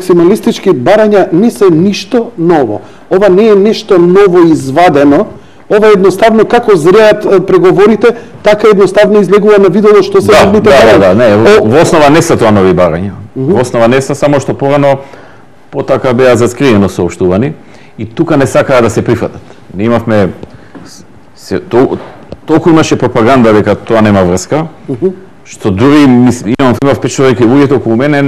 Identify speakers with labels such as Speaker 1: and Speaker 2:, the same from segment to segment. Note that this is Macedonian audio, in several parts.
Speaker 1: максималистички барања не се ништо ново. Ова не е нешто ново извадено. Ова едноставно како зреат преговорите, така едноставно излегува на видео што се новите барања.
Speaker 2: Не, во основа не се тоа нови барања. Во основа не се, само што порано потака беа заскриено соопштувани и тука не сакаа да се прифатат. Не имавме толку имаше пропаганда дека тоа нема врска, што дури имав впечатление дека луѓето околу мене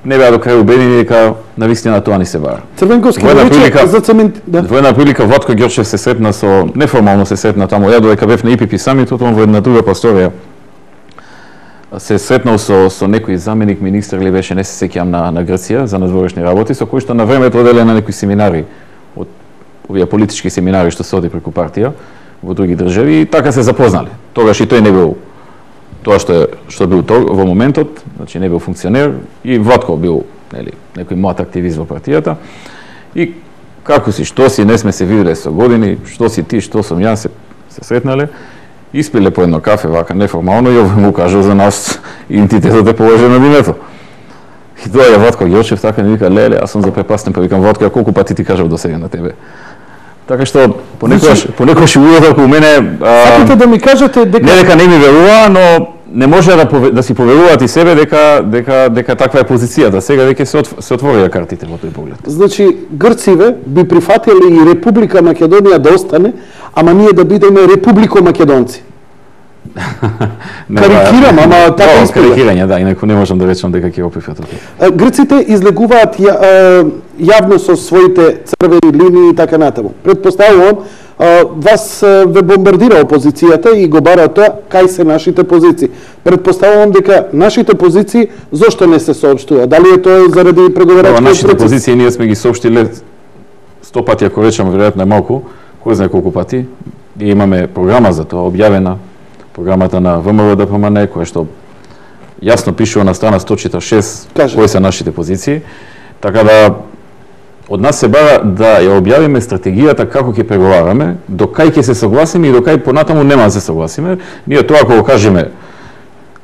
Speaker 2: не беа до крај убедени дека навистина тоа ни се бара.
Speaker 1: Црвенковски рече за цемент.
Speaker 2: Во една прилика Владко Ѓорчев се сретна со неформално се сретна таму, ја додека бев на ИПП самитот, он во една друга пасторија се сретнал со некој заменик министер или беше, не се сеќавам, на Грција за надворешни работи, со кој што на времето оделе на некои семинари, од овие политички семинари што се оди преку партија во други држави, и така се запознали. Тогаш и тој не бил тоа што бил во моментот, значи не бил функционер, и Владко бил, нели, некој млад активист во партијата. И како си, што си, не сме се виделе со години, што си ти, што сум јас, се сретнале, испиле по едно кафе вака неформално и овој му кажал за нас идентитетот е положен на името. И доаѓа Владко Ѓорчев така и вика: "Леле, јас сум запрепастен", па викам: "Владко, колку пати ти кажав досега на тебе?" Така што понекогаш луѓето околу мене
Speaker 1: сакате да ми кажете дека
Speaker 2: не дека не ми верува, но не може да си поверуваат и себе дека таква е позицијата. Сега веќе се отворија картите во тој поглед.
Speaker 1: Значи грциве би прифатиле и Република Македонија да остане, ама ние да бидеме републико-македонци. Карикирам, ама така исплега.
Speaker 2: Карикирање, да, инаку не можам да речам дека ќе го прифатат.
Speaker 1: Грците излегуваат јавно со своите црвени линии и така натаму. Предпоставувам, вас ве бомбардира опозицијата и го бара тоа кај се нашите позиции. Предпоставувам дека нашите позиции зошто не се соопштува? Дали е тоа заради преговарачкиот процес?
Speaker 2: Нашите позиции ние сме ги соопштиле 100 пати, ако речам, веројатно е малку, кој знае колку пати. И имаме програма за тоа објавена, програмата на ВМРО-ДПМН, која што јасно пишува на страна 146 кои се нашите позиции. Така да од нас се бара да ја објавиме стратегијата како ќе преговараме, до кај ќе се согласиме и до кај понатаму нема да се согласиме. Ние тоа ако го кажеме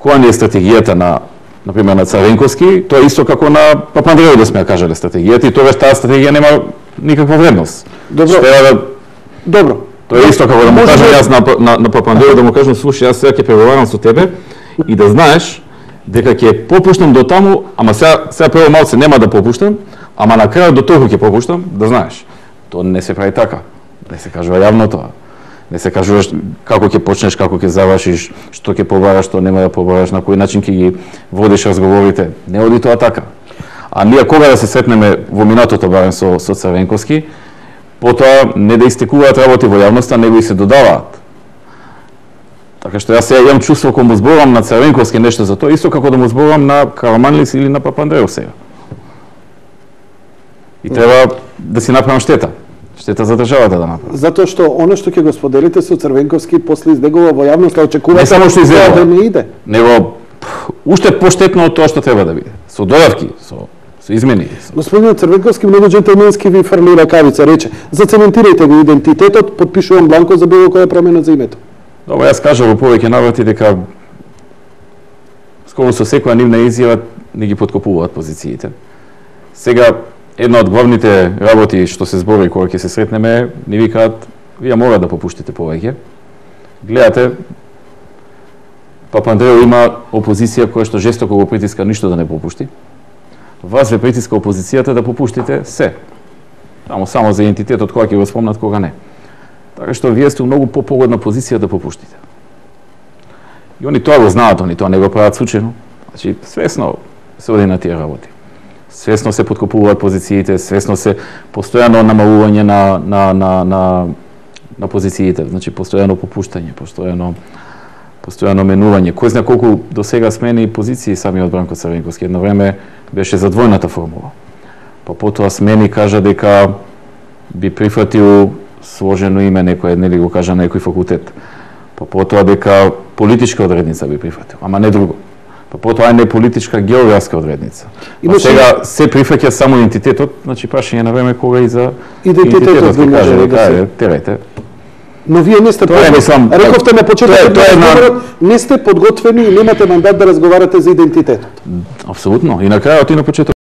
Speaker 2: која ни е стратегијата на пример на Црвенковски, тоа е исто како на Папандреou да сме ја кажале стратегијата и тогаш таа стратегија нема никаква вредност.
Speaker 1: Добро.
Speaker 2: Тоа е исто како да му кажам јас на Папандреou, да му кажам: "Слушај, јас сега ќе преговарам со тебе и да знаеш дека ќе попуштам до таму, ама сега прво малце нема да попуштам, ама на крајот до толку ќе попуштам, да знаеш." Тоа не се прави така. Не се кажува јавно тоа. Не се кажува како ќе почнеш, како ќе завршиш, што ќе побараш, што нема да побараш, на кој начин ќе ги водиш разговорите. Не оди тоа така. А ние кога да се сретнеме во минатото барем со Црвенковски, потоа не да истекуваат работи во јавноста, него и се додаваат. Така што јас сега имам чувство кога му зборам на Црвенковски нешто за тоа, исто како да му зборам на Караманлис или на Папандреou сега. И треба да си направам штета за државата да направам.
Speaker 1: Затоа што оно што ќе го споделите со Црвенковски после избегува во јавноста, очекувате
Speaker 2: не само што избегува,
Speaker 1: да не иде,
Speaker 2: него уште поштетно од тоа што треба да биде. Со додавки, со измени.
Speaker 1: Господин Црвенковски многу джентелменски ви фрли ракавица, рече: "Зацементирајте го идентитетот, потпишувам бланко за било која промена за името."
Speaker 2: Добро, јас кажав во повеќе наврати дека скоро со секоја нивна изјава не ги подкопуваат позициите. Сега една од главните работи што се збори кога ќе се сретнеме, ни викаат: "Вие мора да попуштите повеќе." Гледате, Папандреou има опозиција која што жестоко го притиска ништо да не попушти. Вас ве притиска опозицијата да попуштите се. Само за идентитетот кога ќе го спомнат, кога не. Така што вие сте у многу попогодна позиција да попуштите. И они тоа го знаат, они тоа не го прават случајно. Значи, свесно се оди на тие работи. Свесно се подкопуваат позициите, свесно се постојано намалување на позициите, значи постојано попуштање, постојано менување. Кој знае колку до сега смени позиции самиот Бранко Црвенковски. Едно време беше за двојната формула. Па потоа смени, кажа дека би прифатил сложено име некој, нели го кажа на некој факултет. Па потоа дека политичка одредница би прифатил, ама не друго. Па потоа не политичка, географска одредница. Па сега се прифаќа само идентитетот, значи прашање на време кога и за идентитетот ќе каже дека терајте.
Speaker 1: Но вие не сте подготвени. Рековте на почетокот, не сте подготвени и немате мандат да разговарате за идентитетот.
Speaker 2: Апсолутно. И на крајот и на почетокот